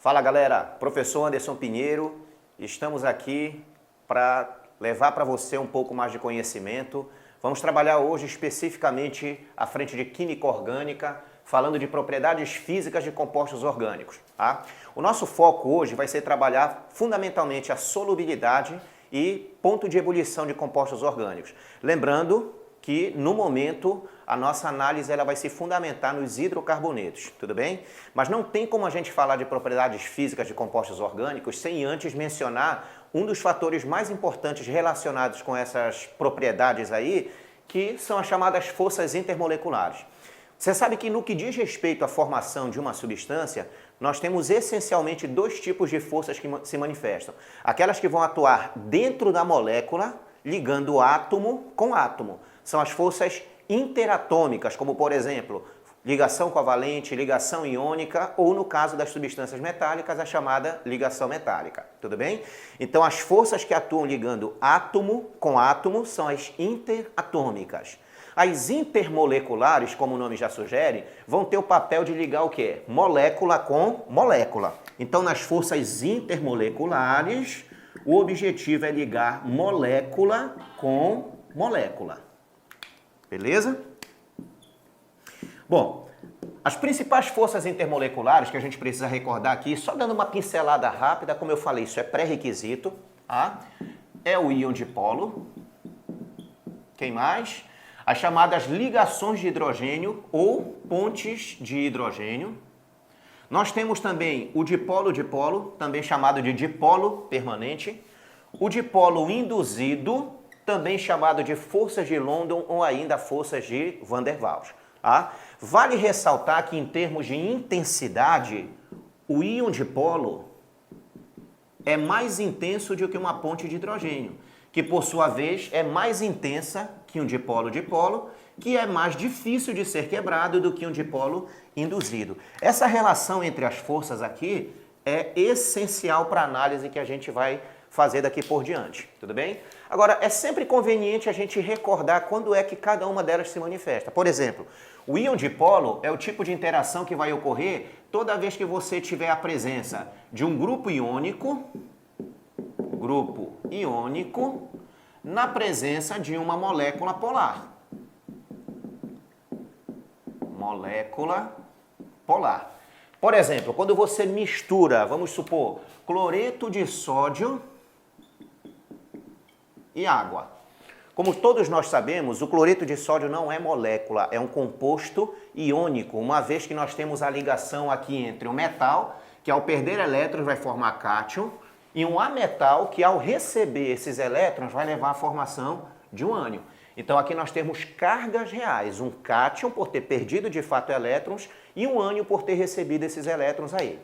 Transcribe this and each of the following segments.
Fala galera, professor Anderson Pinheiro, estamos aqui para levar para você um pouco mais de conhecimento. Vamos trabalhar hoje especificamente à frente de Química Orgânica, falando de propriedades físicas de compostos orgânicos. Tá? O nosso foco hoje vai ser trabalhar fundamentalmente a solubilidade e ponto de ebulição de compostos orgânicos. Lembrando que, no momento, a nossa análise ela vai se fundamentar nos hidrocarbonetos, tudo bem? Mas não tem como a gente falar de propriedades físicas de compostos orgânicos sem antes mencionar um dos fatores mais importantes relacionados com essas propriedades aí, que são as chamadas forças intermoleculares. Você sabe que no que diz respeito à formação de uma substância, nós temos essencialmente dois tipos de forças que se manifestam. Aquelas que vão atuar dentro da molécula, ligando átomo com átomo. São as forças interatômicas, como por exemplo, ligação covalente, ligação iônica ou no caso das substâncias metálicas, a chamada ligação metálica, tudo bem? Então as forças que atuam ligando átomo com átomo são as interatômicas. As intermoleculares, como o nome já sugere, vão ter o papel de ligar o quê? Molécula com molécula. Então nas forças intermoleculares, o objetivo é ligar molécula com molécula. Beleza? Bom, as principais forças intermoleculares que a gente precisa recordar aqui, só dando uma pincelada rápida, como eu falei, isso é pré-requisito, tá? É o íon dipolo. Quem mais? As chamadas ligações de hidrogênio ou pontes de hidrogênio. Nós temos também o dipolo-dipolo, também chamado de dipolo permanente. O dipolo induzido, também chamado de forças de London ou ainda forças de Van der Waals. Tá? Vale ressaltar que em termos de intensidade, o íon dipolo é mais intenso do que uma ponte de hidrogênio, que por sua vez é mais intensa que um dipolo-dipolo, que é mais difícil de ser quebrado do que um dipolo induzido. Essa relação entre as forças aqui é essencial para a análise que a gente vai fazer daqui por diante, tudo bem? Agora, é sempre conveniente a gente recordar quando é que cada uma delas se manifesta. Por exemplo, o íon dipolo é o tipo de interação que vai ocorrer toda vez que você tiver a presença de um grupo iônico na presença de uma molécula polar. Molécula polar. Por exemplo, quando você mistura, vamos supor, cloreto de sódio e água. Como todos nós sabemos, o cloreto de sódio não é molécula, é um composto iônico, uma vez que nós temos a ligação aqui entre um metal, que ao perder elétrons vai formar cátion, e um ametal, que ao receber esses elétrons vai levar à formação de um ânion. Então aqui nós temos cargas reais, um cátion por ter perdido de fato elétrons e um ânion por ter recebido esses elétrons aí.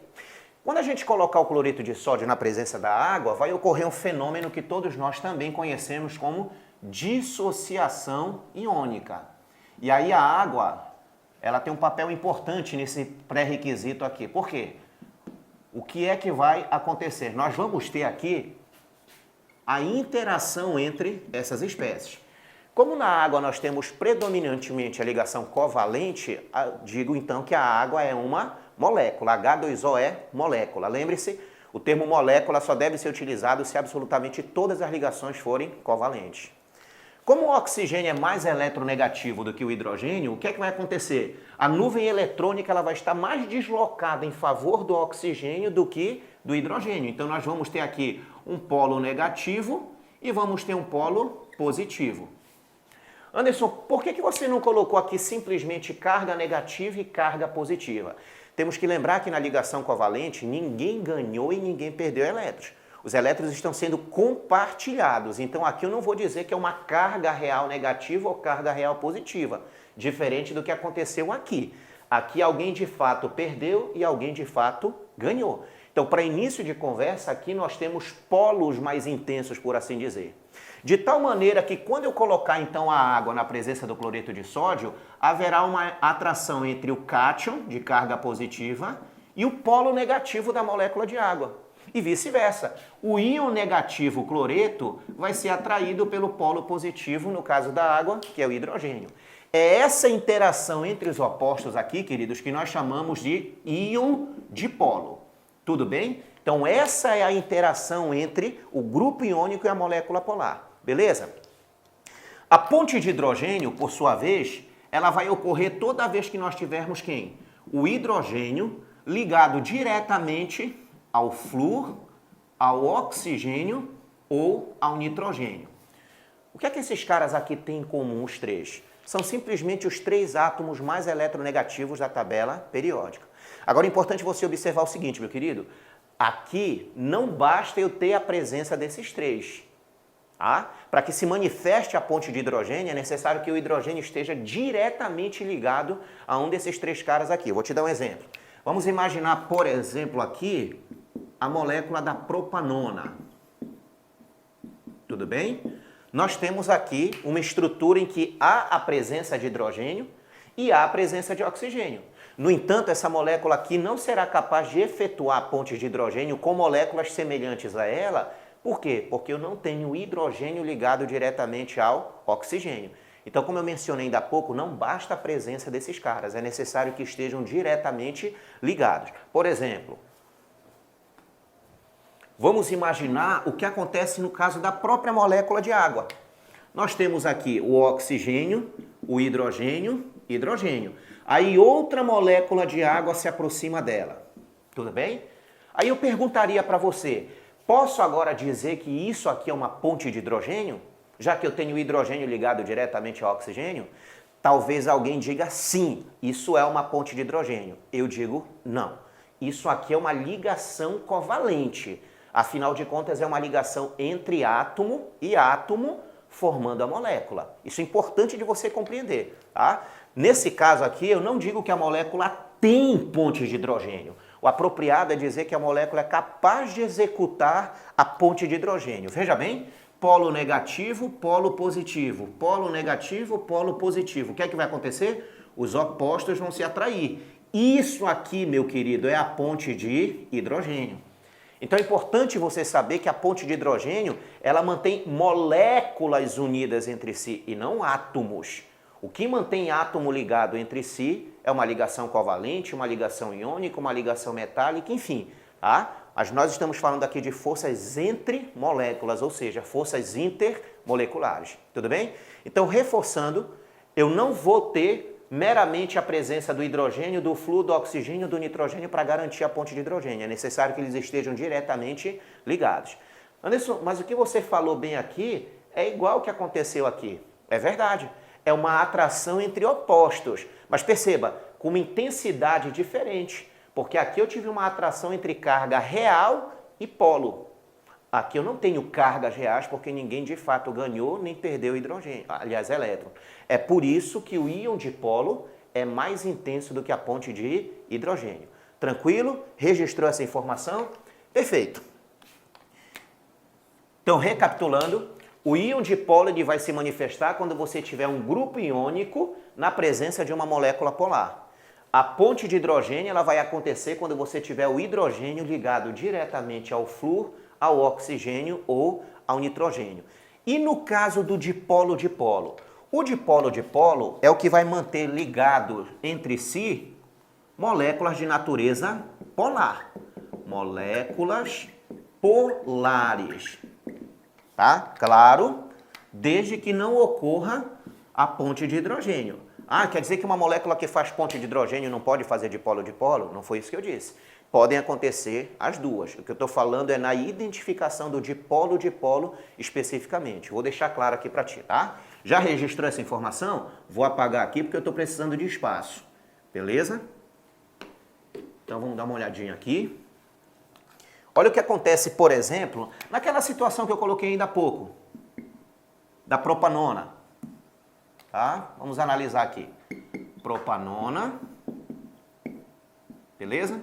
Quando a gente colocar o cloreto de sódio na presença da água, vai ocorrer um fenômeno que todos nós também conhecemos como dissociação iônica. E aí a água, ela tem um papel importante nesse pré-requisito aqui. Por quê? O que é que vai acontecer? Nós vamos ter aqui a interação entre essas espécies. Como na água nós temos predominantemente a ligação covalente, digo então que a água é uma molécula, H2O é molécula. Lembre-se, o termo molécula só deve ser utilizado se absolutamente todas as ligações forem covalentes. Como o oxigênio é mais eletronegativo do que o hidrogênio, o que é que vai acontecer? A nuvem eletrônica ela vai estar mais deslocada em favor do oxigênio do que do hidrogênio. Então nós vamos ter aqui um polo negativo e vamos ter um polo positivo. Anderson, por que você não colocou aqui simplesmente carga negativa e carga positiva? Temos que lembrar que na ligação covalente ninguém ganhou e ninguém perdeu elétrons. Os elétrons estão sendo compartilhados, então aqui eu não vou dizer que é uma carga real negativa ou carga real positiva, diferente do que aconteceu aqui. Aqui alguém de fato perdeu e alguém de fato ganhou. Então, para início de conversa, aqui nós temos polos mais intensos, por assim dizer. De tal maneira que quando eu colocar então a água na presença do cloreto de sódio, haverá uma atração entre o cátion, de carga positiva, e o polo negativo da molécula de água. E vice-versa. O íon negativo cloreto vai ser atraído pelo polo positivo, no caso da água, que é o hidrogênio. É essa interação entre os opostos aqui, queridos, que nós chamamos de íon dipolo. Tudo bem? Então essa é a interação entre o grupo iônico e a molécula polar, beleza? A ponte de hidrogênio, por sua vez, ela vai ocorrer toda vez que nós tivermos quem? O hidrogênio ligado diretamente ao flúor, ao oxigênio ou ao nitrogênio. O que é que esses caras aqui têm em comum, os três? São simplesmente os três átomos mais eletronegativos da tabela periódica. Agora é importante você observar o seguinte, meu querido. Aqui não basta eu ter a presença desses três. Tá? Para que se manifeste a ponte de hidrogênio, é necessário que o hidrogênio esteja diretamente ligado a um desses três caras aqui. Eu vou te dar um exemplo. Vamos imaginar, por exemplo, aqui a molécula da propanona. Tudo bem? Nós temos aqui uma estrutura em que há a presença de hidrogênio e há a presença de oxigênio. No entanto, essa molécula aqui não será capaz de efetuar a ponte de hidrogênio com moléculas semelhantes a ela. Por quê? Porque eu não tenho hidrogênio ligado diretamente ao oxigênio. Então, como eu mencionei ainda há pouco, não basta a presença desses caras, é necessário que estejam diretamente ligados. Por exemplo, vamos imaginar o que acontece no caso da própria molécula de água. Nós temos aqui o oxigênio, o hidrogênio, hidrogênio. Aí outra molécula de água se aproxima dela. Tudo bem? Aí eu perguntaria para você, posso agora dizer que isso aqui é uma ponte de hidrogênio? Já que eu tenho o hidrogênio ligado diretamente ao oxigênio? Talvez alguém diga sim, isso é uma ponte de hidrogênio. Eu digo não. Isso aqui é uma ligação covalente. Afinal de contas, é uma ligação entre átomo e átomo formando a molécula. Isso é importante de você compreender, tá? Nesse caso aqui, eu não digo que a molécula tem ponte de hidrogênio. O apropriado é dizer que a molécula é capaz de executar a ponte de hidrogênio. Veja bem, polo negativo, polo positivo. Polo negativo, polo positivo. O que é que vai acontecer? Os opostos vão se atrair. Isso aqui, meu querido, é a ponte de hidrogênio. Então é importante você saber que a ponte de hidrogênio, ela mantém moléculas unidas entre si e não átomos. O que mantém átomo ligado entre si é uma ligação covalente, uma ligação iônica, uma ligação metálica, enfim, tá? Mas nós estamos falando aqui de forças entre moléculas, ou seja, forças intermoleculares, tudo bem? Então, reforçando, eu não vou ter meramente a presença do hidrogênio, do flúor, do oxigênio, do nitrogênio para garantir a ponte de hidrogênio. É necessário que eles estejam diretamente ligados. Anderson, mas o que você falou bem aqui é igual ao que aconteceu aqui. É verdade. É uma atração entre opostos. Mas perceba, com uma intensidade diferente. Porque aqui eu tive uma atração entre carga real e polo. Aqui eu não tenho cargas reais porque ninguém de fato ganhou nem perdeu hidrogênio, aliás, elétron. É por isso que o íon de polo é mais intenso do que a ponte de hidrogênio. Tranquilo? Registrou essa informação? Perfeito. Então, recapitulando, o íon de polo ele vai se manifestar quando você tiver um grupo iônico na presença de uma molécula polar. A ponte de hidrogênio ela vai acontecer quando você tiver o hidrogênio ligado diretamente ao flúor, ao oxigênio ou ao nitrogênio. E no caso do dipolo-dipolo? O dipolo-dipolo é o que vai manter ligado entre si moléculas de natureza polar. Moléculas polares. Tá? Claro, desde que não ocorra a ponte de hidrogênio. Ah, quer dizer que uma molécula que faz ponte de hidrogênio não pode fazer dipolo-dipolo? Não foi isso que eu disse. Podem acontecer as duas. O que eu estou falando é na identificação do dipolo-dipolo especificamente. Vou deixar claro aqui para ti, tá? Já registrou essa informação? Vou apagar aqui porque eu estou precisando de espaço. Beleza? Então vamos dar uma olhadinha aqui. Olha o que acontece, por exemplo, naquela situação que eu coloquei ainda há pouco, da propanona. Tá? Vamos analisar aqui. Propanona. Beleza?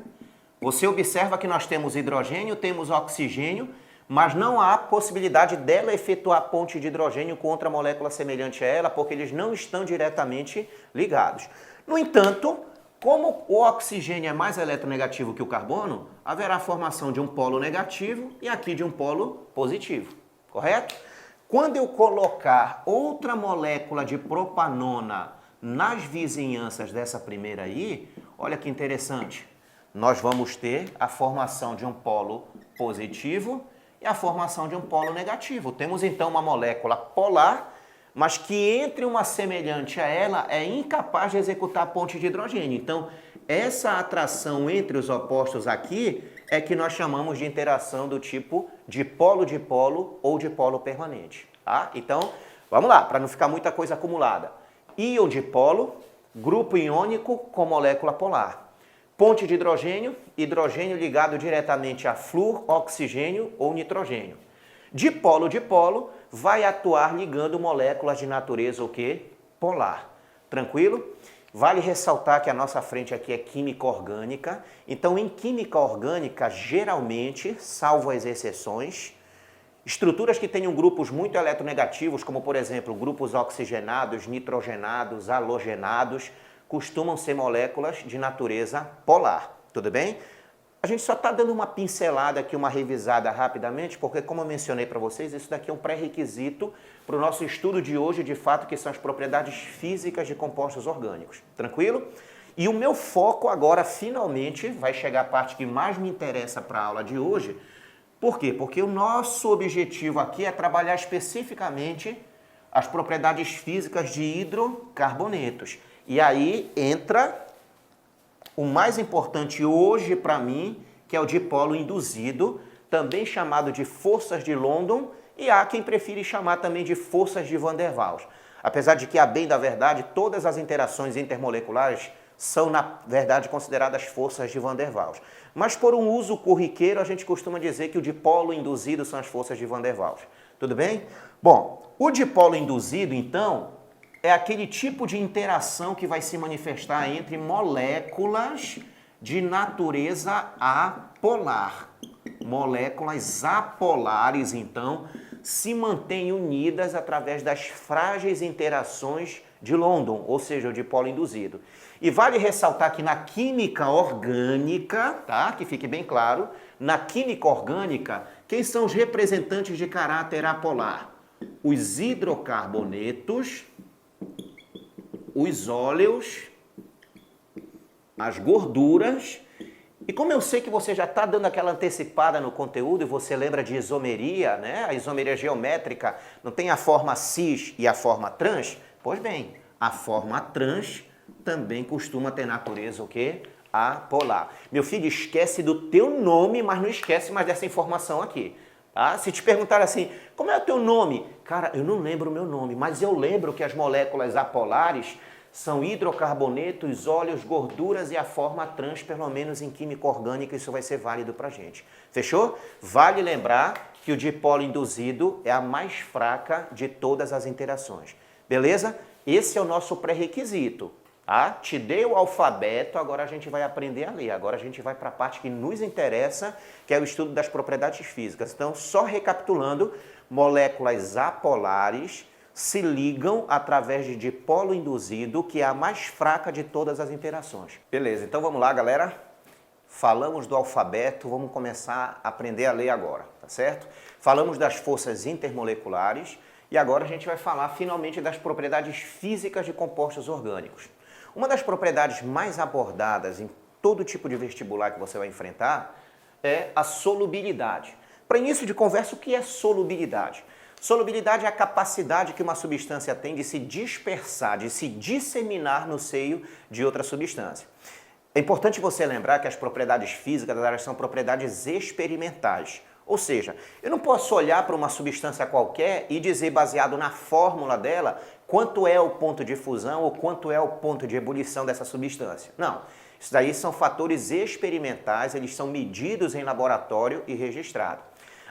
Você observa que nós temos hidrogênio, temos oxigênio, mas não há possibilidade dela efetuar ponte de hidrogênio com outra molécula semelhante a ela, porque eles não estão diretamente ligados. No entanto, como o oxigênio é mais eletronegativo que o carbono, haverá a formação de um polo negativo e aqui de um polo positivo, correto? Quando eu colocar outra molécula de propanona nas vizinhanças dessa primeira aí, olha que interessante. nós vamos ter a formação de um polo positivo e a formação de um polo negativo. Temos então uma molécula polar, mas que entre uma semelhante a ela é incapaz de executar ponte de hidrogênio. Então, essa atração entre os opostos aqui é que nós chamamos de interação do tipo dipolo ou dipolo permanente. Tá? Então, vamos lá, para não ficar muita coisa acumulada. Íon dipolo, grupo iônico com molécula polar. Ponte de hidrogênio, hidrogênio ligado diretamente a flúor, oxigênio ou nitrogênio. Dipolo vai atuar ligando moléculas de natureza o quê? Polar. Tranquilo? Vale ressaltar que a nossa frente aqui é química orgânica. Então, em química orgânica, geralmente, salvo as exceções, estruturas que tenham grupos muito eletronegativos, como por exemplo, grupos oxigenados, nitrogenados, halogenados, costumam ser moléculas de natureza polar, tudo bem? A gente só está dando uma pincelada aqui, uma revisada rapidamente, porque como eu mencionei para vocês, isso daqui é um pré-requisito para o nosso estudo de hoje, de fato, que são as propriedades físicas de compostos orgânicos, tranquilo? E o meu foco agora, finalmente, vai chegar a parte que mais me interessa para a aula de hoje. Por quê? Porque o nosso objetivo aqui é trabalhar especificamente as propriedades físicas de hidrocarbonetos. E aí entra o mais importante hoje para mim, que é o dipolo induzido, também chamado de forças de London, e há quem prefere chamar também de forças de Van der Waals. Apesar de que, a bem da verdade, todas as interações intermoleculares são, na verdade, consideradas forças de Van der Waals. Mas por um uso corriqueiro, a gente costuma dizer que o dipolo induzido são as forças de Van der Waals. Tudo bem? Bom, o dipolo induzido, então, é aquele tipo de interação que vai se manifestar entre moléculas de natureza apolar. Moléculas apolares, então, se mantêm unidas através das frágeis interações de London, ou seja, o dipolo induzido. E vale ressaltar que na química orgânica, tá? Que fique bem claro, na química orgânica, quem são os representantes de caráter apolar? Os hidrocarbonetos, os óleos, as gorduras. E como eu sei que você já está dando aquela antecipada no conteúdo e você lembra de isomeria, né? A isomeria geométrica não tem a forma cis e a forma trans? Pois bem, a forma trans também costuma ter natureza o quê? Apolar. Meu filho, esquece do teu nome, mas não esquece mais dessa informação aqui. Tá? Se te perguntar assim, como é o teu nome? Cara, eu não lembro o meu nome, mas eu lembro que as moléculas apolares são hidrocarbonetos, óleos, gorduras e a forma trans, pelo menos em química orgânica, isso vai ser válido pra gente. Fechou? Vale lembrar que o dipolo induzido é a mais fraca de todas as interações. Beleza? Esse é o nosso pré-requisito. Tá? Te dei o alfabeto, agora a gente vai aprender a ler. Agora a gente vai para a parte que nos interessa, que é o estudo das propriedades físicas. Então, só recapitulando, moléculas apolares se ligam através de dipolo induzido, que é a mais fraca de todas as interações. Beleza, então vamos lá, galera. Falamos do alfabeto, vamos começar a aprender a ler agora, tá certo? Falamos das forças intermoleculares e agora a gente vai falar finalmente das propriedades físicas de compostos orgânicos. Uma das propriedades mais abordadas em todo tipo de vestibular que você vai enfrentar é a solubilidade. Para início de conversa, o que é solubilidade? Solubilidade é a capacidade que uma substância tem de se dispersar, de se disseminar no seio de outra substância. É importante você lembrar que as propriedades físicas elas são propriedades experimentais. Ou seja, eu não posso olhar para uma substância qualquer e dizer, baseado na fórmula dela, quanto é o ponto de fusão ou quanto é o ponto de ebulição dessa substância. Não, isso daí são fatores experimentais, eles são medidos em laboratório e registrados.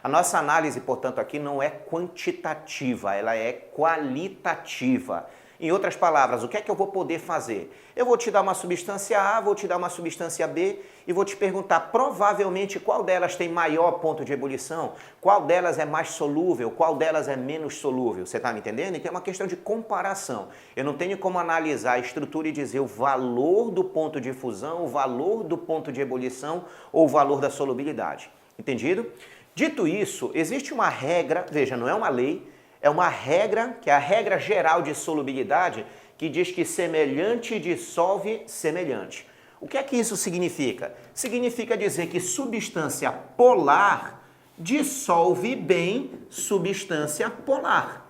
A nossa análise, portanto, aqui não é quantitativa, ela é qualitativa. Em outras palavras, o que é que eu vou poder fazer? Eu vou te dar uma substância A, vou te dar uma substância B e vou te perguntar provavelmente qual delas tem maior ponto de ebulição, qual delas é mais solúvel, qual delas é menos solúvel. Você está me entendendo? Então é uma questão de comparação. Eu não tenho como analisar a estrutura e dizer o valor do ponto de fusão, o valor do ponto de ebulição ou o valor da solubilidade. Entendido? Dito isso, existe uma regra, veja, não é uma lei, é uma regra, que é a regra geral de solubilidade, que diz que semelhante dissolve semelhante. O que é que isso significa? Significa dizer que substância polar dissolve bem substância polar.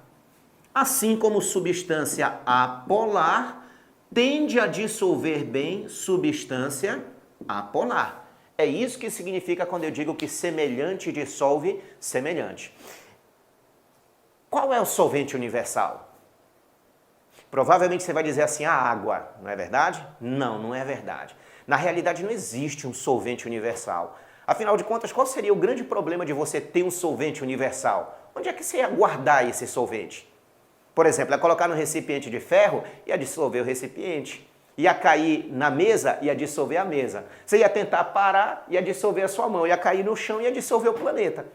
Assim como substância apolar tende a dissolver bem substância apolar. É isso que significa quando eu digo que semelhante dissolve semelhante. Qual é o solvente universal? Provavelmente você vai dizer assim, a água, não é verdade? Não, não é verdade. Na realidade não existe um solvente universal. Afinal de contas, qual seria o grande problema de você ter um solvente universal? Onde é que você ia guardar esse solvente? Por exemplo, ia colocar no recipiente de ferro, ia dissolver o recipiente. Ia cair na mesa, ia dissolver a mesa. Você ia tentar parar, ia dissolver a sua mão. Ia cair no chão, ia dissolver o planeta.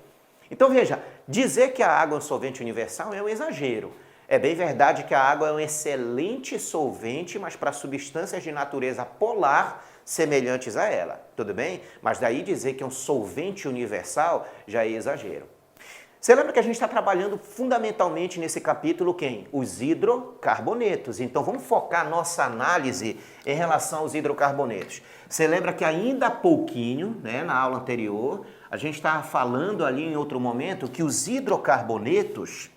Então veja, dizer que a água é um solvente universal é um exagero. É bem verdade que a água é um excelente solvente, mas para substâncias de natureza polar semelhantes a ela, tudo bem? Mas daí dizer que é um solvente universal já é exagero. Você lembra que a gente está trabalhando fundamentalmente nesse capítulo quem? Os hidrocarbonetos. Então vamos focar nossa análise em relação aos hidrocarbonetos. Você lembra que ainda há pouquinho, né, na aula anterior, a gente estava falando ali em outro momento que os hidrocarbonetos,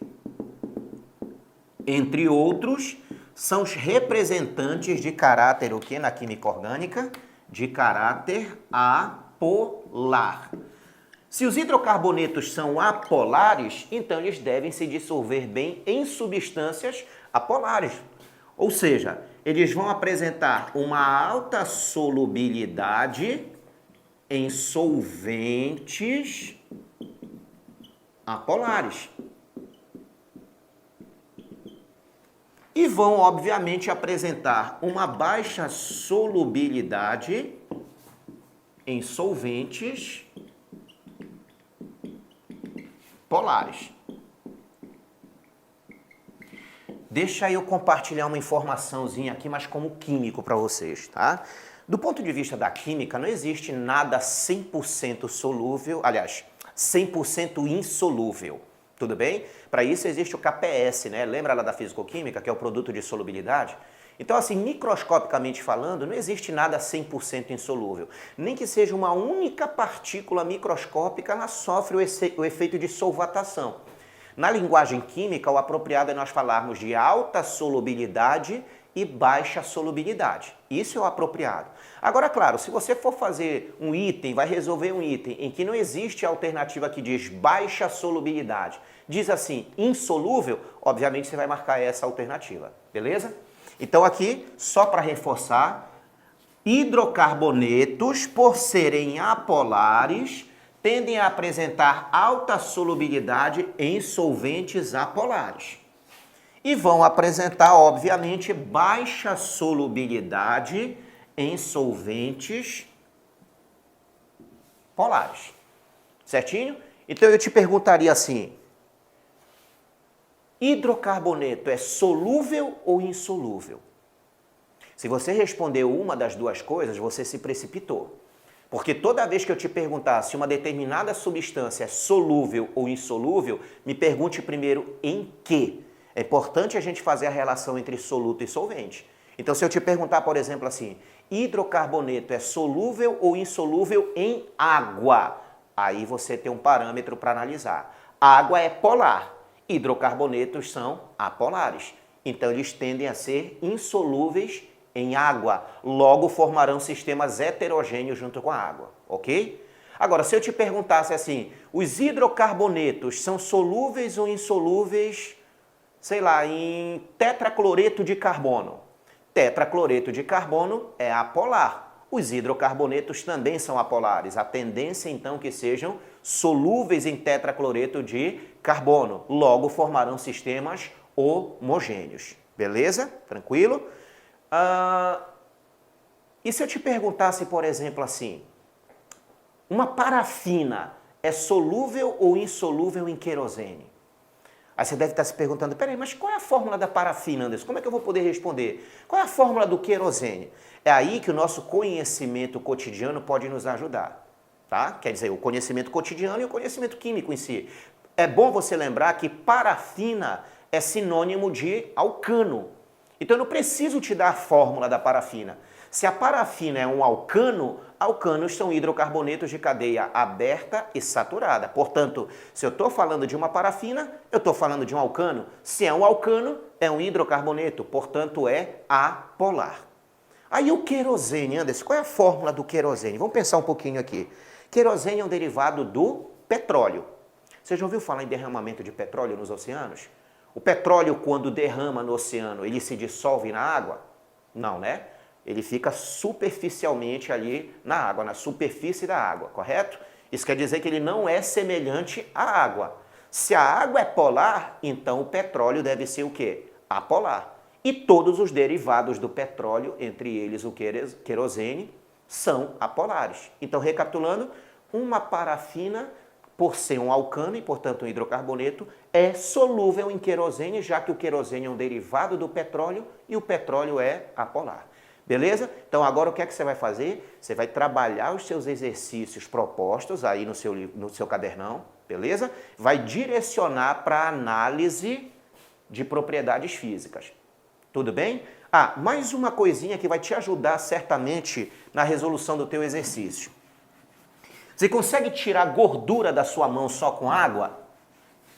entre outros, são os representantes de caráter o quê na química orgânica? De caráter apolar. Se os hidrocarbonetos são apolares, então eles devem se dissolver bem em substâncias apolares. Ou seja, eles vão apresentar uma alta solubilidade em solventes apolares. E vão, obviamente, apresentar uma baixa solubilidade em solventes polares. Deixa eu compartilhar uma informaçãozinha aqui, mas como químico para vocês, tá? Do ponto de vista da química, não existe nada 100% solúvel, aliás, 100% insolúvel. Tudo bem? Para isso existe o KPS, né? Lembra lá da fisicoquímica, que é o produto de solubilidade? Então, assim, microscopicamente falando, não existe nada 100% insolúvel. Nem que seja uma única partícula microscópica, ela sofre o efeito de solvatação. Na linguagem química, o apropriado é nós falarmos de alta solubilidade e baixa solubilidade. Isso é o apropriado. Agora, claro, se você for fazer um item, vai resolver um item em que não existe alternativa que diz baixa solubilidade, diz assim, insolúvel, obviamente você vai marcar essa alternativa, beleza? Então aqui, só para reforçar, hidrocarbonetos, por serem apolares, tendem a apresentar alta solubilidade em solventes apolares. E vão apresentar, obviamente, baixa solubilidade em solventes polares. Certinho? Então eu te perguntaria assim, hidrocarboneto é solúvel ou insolúvel? Se você respondeu uma das duas coisas, você se precipitou. Porque toda vez que eu te perguntar se uma determinada substância é solúvel ou insolúvel, me pergunte primeiro em que. É importante a gente fazer a relação entre soluto e solvente. Então, se eu te perguntar, por exemplo, assim, hidrocarboneto é solúvel ou insolúvel em água? Aí você tem um parâmetro para analisar. Água é polar, hidrocarbonetos são apolares. Então, eles tendem a ser insolúveis em água. Logo, formarão sistemas heterogêneos junto com a água, ok? Agora, se eu te perguntasse assim, os hidrocarbonetos são solúveis ou insolúveis, sei lá, em tetracloreto de carbono? Tetracloreto de carbono é apolar. Os hidrocarbonetos também são apolares. A tendência, então, que sejam solúveis em tetracloreto de carbono. Logo, formarão sistemas homogêneos. Beleza? Tranquilo? E se eu te perguntasse, por exemplo, assim, uma parafina é solúvel ou insolúvel em querosene? Aí você deve estar se perguntando, peraí, mas qual é a fórmula da parafina, Anderson? Como é que eu vou poder responder? Qual é a fórmula do querosene? É aí que o nosso conhecimento cotidiano pode nos ajudar, tá? Quer dizer, o conhecimento cotidiano e o conhecimento químico em si. É bom você lembrar que parafina é sinônimo de alcano. Então eu não preciso te dar a fórmula da parafina. Se a parafina é um alcano, alcanos são hidrocarbonetos de cadeia aberta e saturada. Portanto, se eu estou falando de uma parafina, eu estou falando de um alcano. Se é um alcano, é um hidrocarboneto, portanto é apolar. Aí o querosene, Anderson, qual é a fórmula do querosene? Vamos pensar um pouquinho aqui. Querosene é um derivado do petróleo. Você já ouviu falar em derramamento de petróleo nos oceanos? O petróleo, quando derrama no oceano, ele se dissolve na água? Não, né? Ele fica superficialmente ali na água, na superfície da água, correto? Isso quer dizer que ele não é semelhante à água. Se a água é polar, então o petróleo deve ser o quê? Apolar. E todos os derivados do petróleo, entre eles o querosene, são apolares. Então, recapitulando, uma parafina, por ser um alcano e, portanto, um hidrocarboneto, é solúvel em querosene, já que o querosene é um derivado do petróleo e o petróleo é apolar. Beleza? Então, agora o que é que você vai fazer? Você vai trabalhar os seus exercícios propostos aí no seu cadernão, beleza? Vai direcionar para análise de propriedades físicas. Tudo bem? Ah, mais uma coisinha que vai te ajudar certamente na resolução do teu exercício. Você consegue tirar gordura da sua mão só com água?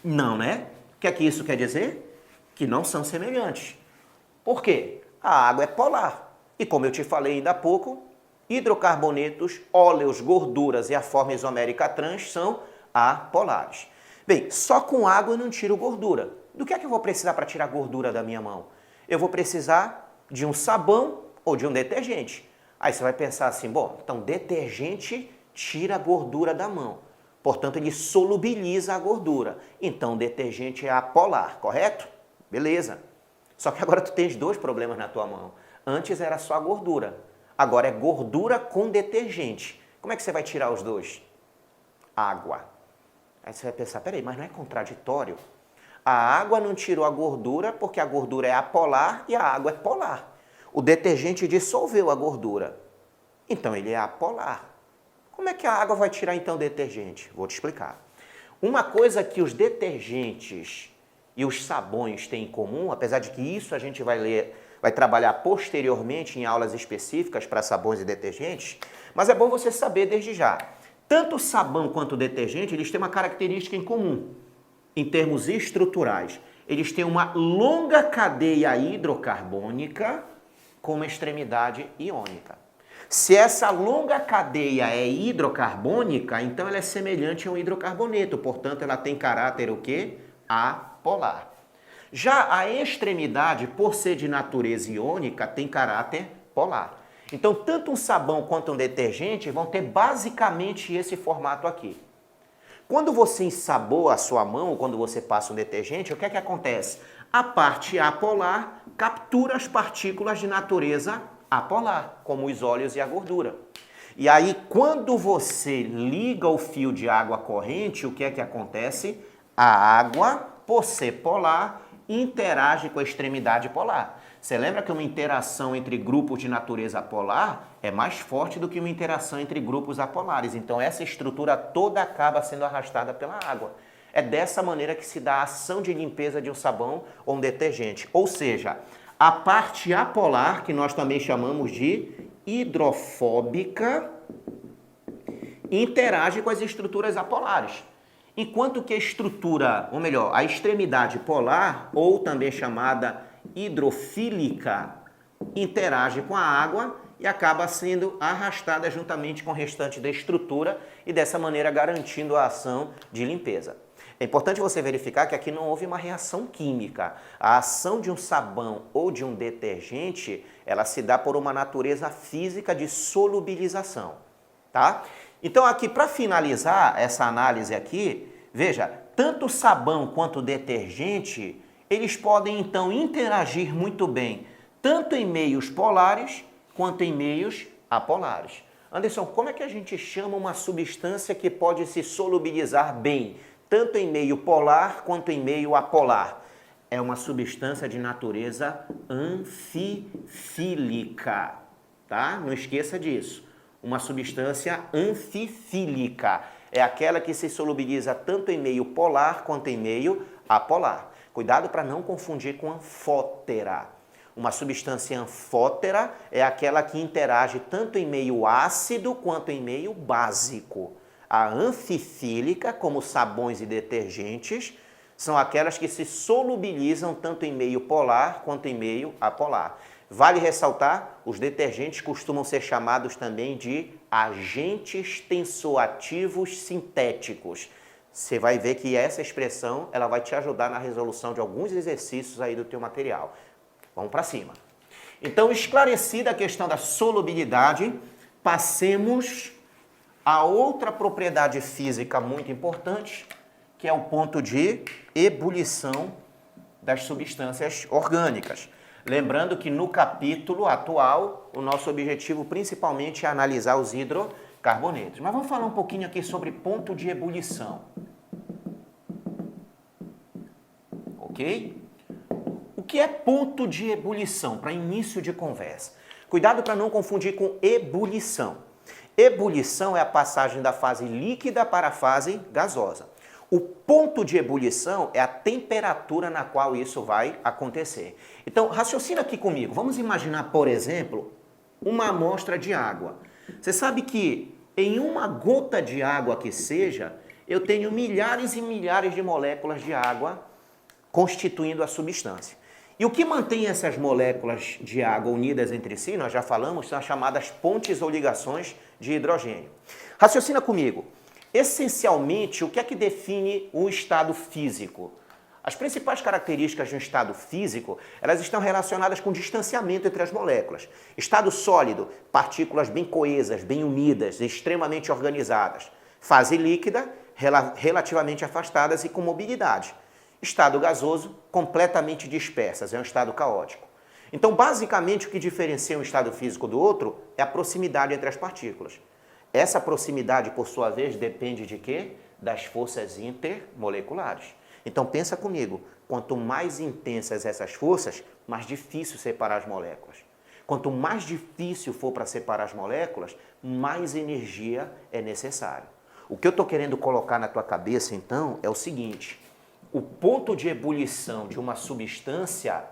Não, né? O que é que isso quer dizer? Que não são semelhantes. Por quê? A água é polar. E como eu te falei ainda há pouco, hidrocarbonetos, óleos, gorduras e a forma isomérica trans são apolares. Bem, só com água eu não tiro gordura. Do que é que eu vou precisar para tirar gordura da minha mão? Eu vou precisar de um sabão ou de um detergente. Aí você vai pensar assim, bom, então detergente tira a gordura da mão. Portanto, ele solubiliza a gordura. Então, o detergente é apolar, correto? Beleza. Só que agora tu tens dois problemas na tua mão. Antes era só a gordura. Agora é gordura com detergente. Como é que você vai tirar os dois? Água. Aí você vai pensar, peraí, mas não é contraditório? A água não tirou a gordura porque a gordura é apolar e a água é polar. O detergente dissolveu a gordura. Então, ele é apolar. Como é que a água vai tirar então o detergente? Vou te explicar. Uma coisa que os detergentes e os sabões têm em comum, apesar de que isso a gente vai trabalhar posteriormente em aulas específicas para sabões e detergentes, mas é bom você saber desde já. Tanto o sabão quanto o detergente, eles têm uma característica em comum, em termos estruturais. Eles têm uma longa cadeia hidrocarbônica com uma extremidade iônica. Se essa longa cadeia é hidrocarbônica, então ela é semelhante a um hidrocarboneto, portanto ela tem caráter o quê? Apolar. Já a extremidade, por ser de natureza iônica, tem caráter polar. Então tanto um sabão quanto um detergente vão ter basicamente esse formato aqui. Quando você ensaboa a sua mão, quando você passa um detergente, o que é que acontece? A parte apolar captura as partículas de natureza apolar, como os óleos e a gordura. E aí, quando você liga o fio de água corrente, o que é que acontece? A água, por ser polar, interage com a extremidade polar. Você lembra que uma interação entre grupos de natureza polar é mais forte do que uma interação entre grupos apolares. Então, essa estrutura toda acaba sendo arrastada pela água. É dessa maneira que se dá a ação de limpeza de um sabão ou um detergente. Ou seja, a parte apolar, que nós também chamamos de hidrofóbica, interage com as estruturas apolares. Enquanto que a estrutura, ou melhor, a extremidade polar, ou também chamada hidrofílica, interage com a água e acaba sendo arrastada juntamente com o restante da estrutura e dessa maneira garantindo a ação de limpeza. É importante você verificar que aqui não houve uma reação química. A ação de um sabão ou de um detergente, ela se dá por uma natureza física de solubilização, tá? Então aqui, para finalizar essa análise aqui, veja, tanto o sabão quanto o detergente, eles podem então interagir muito bem, tanto em meios polares quanto em meios apolares. Anderson, como é que a gente chama uma substância que pode se solubilizar bem, tanto em meio polar quanto em meio apolar? É uma substância de natureza anfifílica, tá? Não esqueça disso. Uma substância anfifílica é aquela que se solubiliza tanto em meio polar quanto em meio apolar. Cuidado para não confundir com anfótera. Uma substância anfótera é aquela que interage tanto em meio ácido quanto em meio básico. A anfifílica, como sabões e detergentes, são aquelas que se solubilizam tanto em meio polar quanto em meio apolar. Vale ressaltar, os detergentes costumam ser chamados também de agentes tensoativos sintéticos. Você vai ver que essa expressão ela vai te ajudar na resolução de alguns exercícios aí do teu material. Vamos para cima. Então, esclarecida a questão da solubilidade, passemos a outra propriedade física muito importante, que é o ponto de ebulição das substâncias orgânicas. Lembrando que no capítulo atual, o nosso objetivo principalmente é analisar os hidrocarbonetos. Mas vamos falar um pouquinho aqui sobre ponto de ebulição. Ok? O que é ponto de ebulição, para início de conversa? Cuidado para não confundir com ebulição. Ebulição é a passagem da fase líquida para a fase gasosa. O ponto de ebulição é a temperatura na qual isso vai acontecer. Então, raciocina aqui comigo. Vamos imaginar, por exemplo, uma amostra de água. Você sabe que em uma gota de água que seja, eu tenho milhares e milhares de moléculas de água constituindo a substância. E o que mantém essas moléculas de água unidas entre si, nós já falamos, são as chamadas pontes ou ligações de hidrogênio. Raciocina comigo. Essencialmente, o que é que define um estado físico? As principais características de um estado físico, elas estão relacionadas com o distanciamento entre as moléculas. Estado sólido, partículas bem coesas, bem unidas, extremamente organizadas. Fase líquida, relativamente afastadas e com mobilidade. Estado gasoso, completamente dispersas, é um estado caótico. Então, basicamente, o que diferencia um estado físico do outro é a proximidade entre as partículas. Essa proximidade, por sua vez, depende de quê? Das forças intermoleculares. Então, pensa comigo, quanto mais intensas essas forças, mais difícil separar as moléculas. Quanto mais difícil for para separar as moléculas, mais energia é necessário. O que eu estou querendo colocar na tua cabeça, então, é o seguinte: o ponto de ebulição de uma substância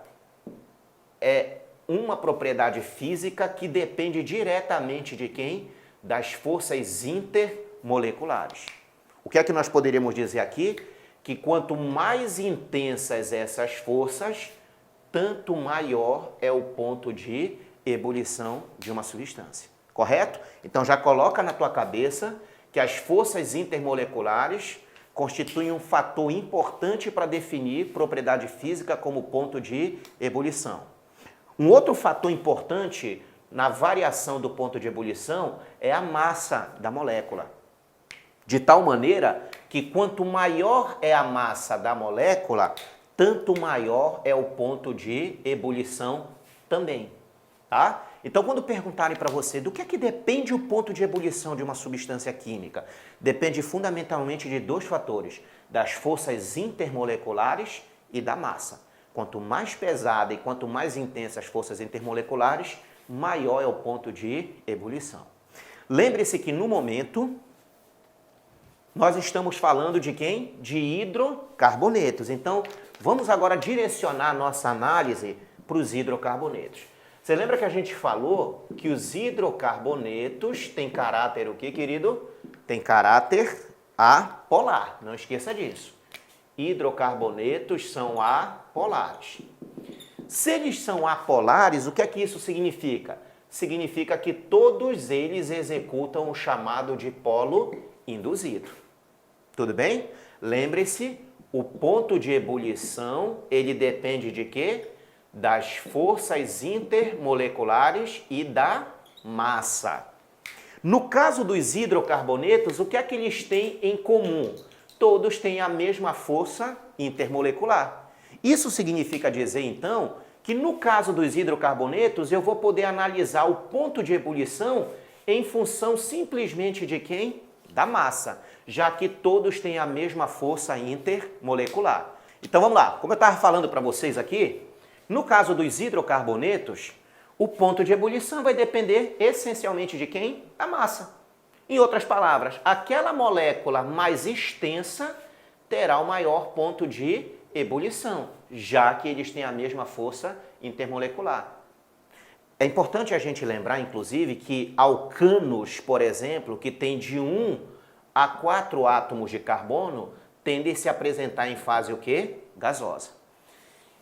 é uma propriedade física que depende diretamente de quem? Das forças intermoleculares. O que é que nós poderíamos dizer aqui? Que quanto mais intensas essas forças, tanto maior é o ponto de ebulição de uma substância. Correto? Então já coloca na tua cabeça que as forças intermoleculares constituem um fator importante para definir propriedade física como ponto de ebulição. Um outro fator importante na variação do ponto de ebulição é a massa da molécula. De tal maneira que quanto maior é a massa da molécula, tanto maior é o ponto de ebulição também. Tá? Então, quando perguntarem para você do que é que depende o ponto de ebulição de uma substância química, depende fundamentalmente de dois fatores, das forças intermoleculares e da massa. Quanto mais pesada e quanto mais intensa as forças intermoleculares, maior é o ponto de ebulição. Lembre-se que no momento nós estamos falando de quem? De hidrocarbonetos. Então, vamos agora direcionar a nossa análise para os hidrocarbonetos. Você lembra que a gente falou que os hidrocarbonetos têm caráter o quê, querido? Tem caráter apolar, não esqueça disso. Hidrocarbonetos são apolares. Se eles são apolares, o que é que isso significa? Significa que todos eles executam o chamado de polo induzido. Tudo bem? Lembre-se, o ponto de ebulição, ele depende de quê? Das forças intermoleculares e da massa. No caso dos hidrocarbonetos, o que é que eles têm em comum? Todos têm a mesma força intermolecular. Isso significa dizer, então, que no caso dos hidrocarbonetos, eu vou poder analisar o ponto de ebulição em função simplesmente de quem? Da massa, já que todos têm a mesma força intermolecular. Então vamos lá, como eu estava falando para vocês aqui, no caso dos hidrocarbonetos, o ponto de ebulição vai depender essencialmente de quem? Da massa. Em outras palavras, aquela molécula mais extensa terá o maior ponto de ebulição. já que eles têm a mesma força intermolecular. É importante a gente lembrar, inclusive, que alcanos, por exemplo, que tem de 1 a 4 átomos de carbono, tendem a se apresentar em fase o quê? Gasosa.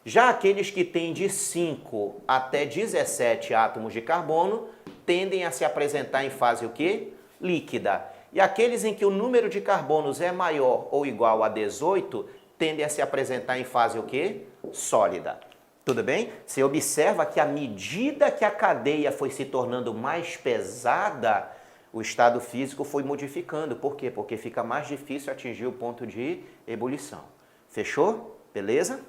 Já aqueles que têm de 5 até 17 átomos de carbono, tendem a se apresentar em fase o quê? Líquida. E aqueles em que o número de carbonos é maior ou igual a 18, tendem a se apresentar em fase o quê? Sólida. Tudo bem? Você observa que à medida que a cadeia foi se tornando mais pesada, o estado físico foi modificando. Por quê? Porque fica mais difícil atingir o ponto de ebulição. Fechou? Beleza?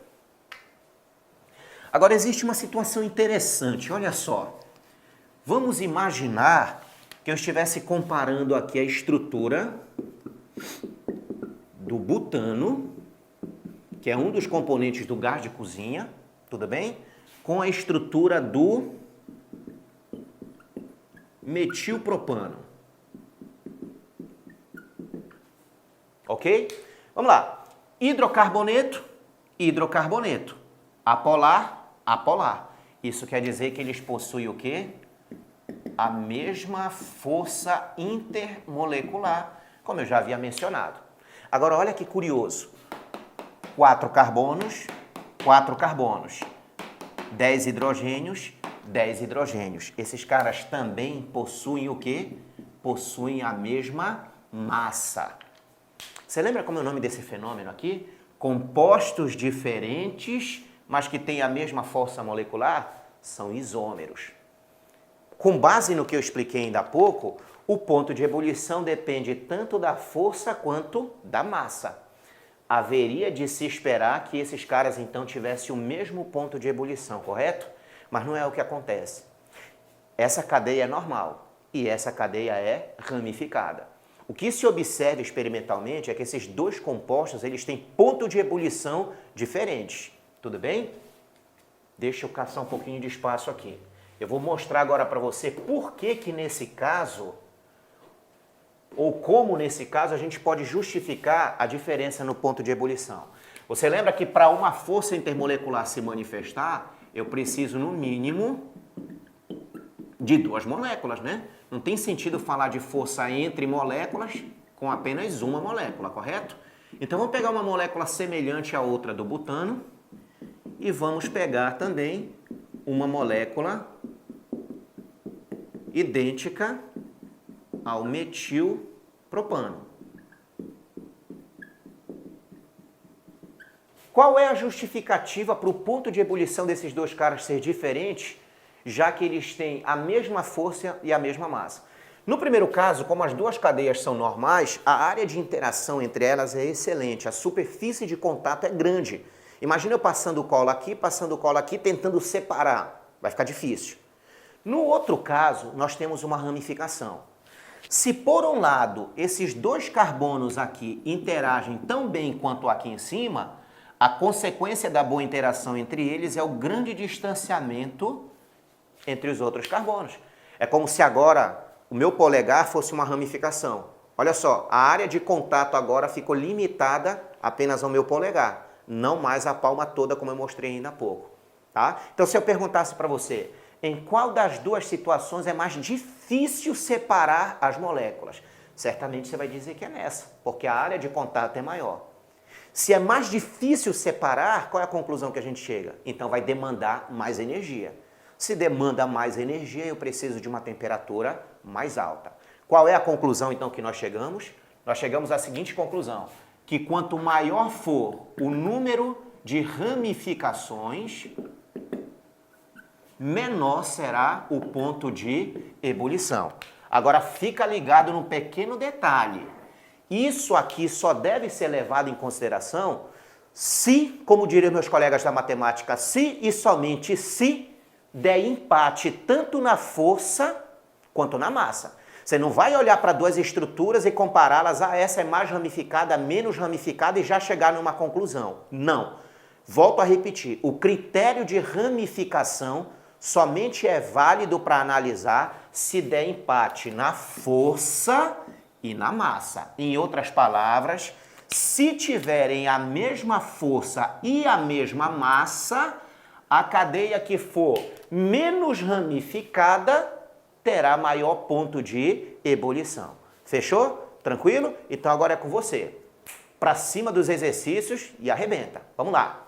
Agora existe uma situação interessante, olha só. Vamos imaginar que eu estivesse comparando aqui a estrutura do butano, que é um dos componentes do gás de cozinha, tudo bem? Com a estrutura do metilpropano. Ok? Vamos lá. Hidrocarboneto, hidrocarboneto. Apolar, apolar. Isso quer dizer que eles possuem o quê? A mesma força intermolecular, como eu já havia mencionado. Agora, olha que curioso. 4 carbonos, 4 carbonos. 10 hidrogênios, 10 hidrogênios. Esses caras também possuem o quê? Possuem a mesma massa. Você lembra como é o nome desse fenômeno aqui? Compostos diferentes, mas que têm a mesma força molecular, são isômeros. Com base no que eu expliquei ainda há pouco, o ponto de ebulição depende tanto da força quanto da massa. Haveria de se esperar que esses caras então tivessem o mesmo ponto de ebulição, correto? Mas não é o que acontece. Essa cadeia é normal e essa cadeia é ramificada. O que se observa experimentalmente é que esses dois compostos eles têm ponto de ebulição diferentes. Tudo bem? Deixa eu caçar um pouquinho de espaço aqui. Eu vou mostrar agora para você por que nesse caso, ou como nesse caso, a gente pode justificar a diferença no ponto de ebulição. Você lembra que para uma força intermolecular se manifestar, eu preciso no mínimo de 2 moléculas, né? Não tem sentido falar de força entre moléculas com apenas uma molécula, correto? Então vamos pegar uma molécula semelhante à outra do butano e vamos pegar também uma molécula idêntica ao metilpropano. Qual é a justificativa para o ponto de ebulição desses dois caras ser diferente, já que eles têm a mesma força e a mesma massa? No primeiro caso, como as duas cadeias são normais, a área de interação entre elas é excelente, a superfície de contato é grande. Imagina eu passando o colo aqui, tentando separar. Vai ficar difícil. No outro caso, nós temos uma ramificação. Se por um lado esses dois carbonos aqui interagem tão bem quanto aqui em cima, a consequência da boa interação entre eles é o grande distanciamento entre os outros carbonos. É como se agora o meu polegar fosse uma ramificação. Olha só, a área de contato agora ficou limitada apenas ao meu polegar, não mais a palma toda, como eu mostrei ainda há pouco. Tá? Então, se eu perguntasse para você, em qual das duas situações é mais difícil separar as moléculas? Certamente você vai dizer que é nessa, porque a área de contato é maior. Se é mais difícil separar, qual é a conclusão que a gente chega? Então vai demandar mais energia. Se demanda mais energia, eu preciso de uma temperatura mais alta. Qual é a conclusão então que nós chegamos? Nós chegamos à seguinte conclusão, que quanto maior for o número de ramificações, menor será o ponto de ebulição. Agora fica ligado num pequeno detalhe. Isso aqui só deve ser levado em consideração se, como diriam meus colegas da matemática, se e somente se der empate tanto na força quanto na massa. Você não vai olhar para duas estruturas e compará-las, essa é mais ramificada, menos ramificada e já chegar numa conclusão. Não. Volto a repetir, o critério de ramificação somente é válido para analisar se der empate na força e na massa. Em outras palavras, Se tiverem a mesma força e a mesma massa, a cadeia que for menos ramificada terá maior ponto de ebulição. Fechou? Tranquilo? Então agora é com você. Para cima dos exercícios e arrebenta. Vamos lá.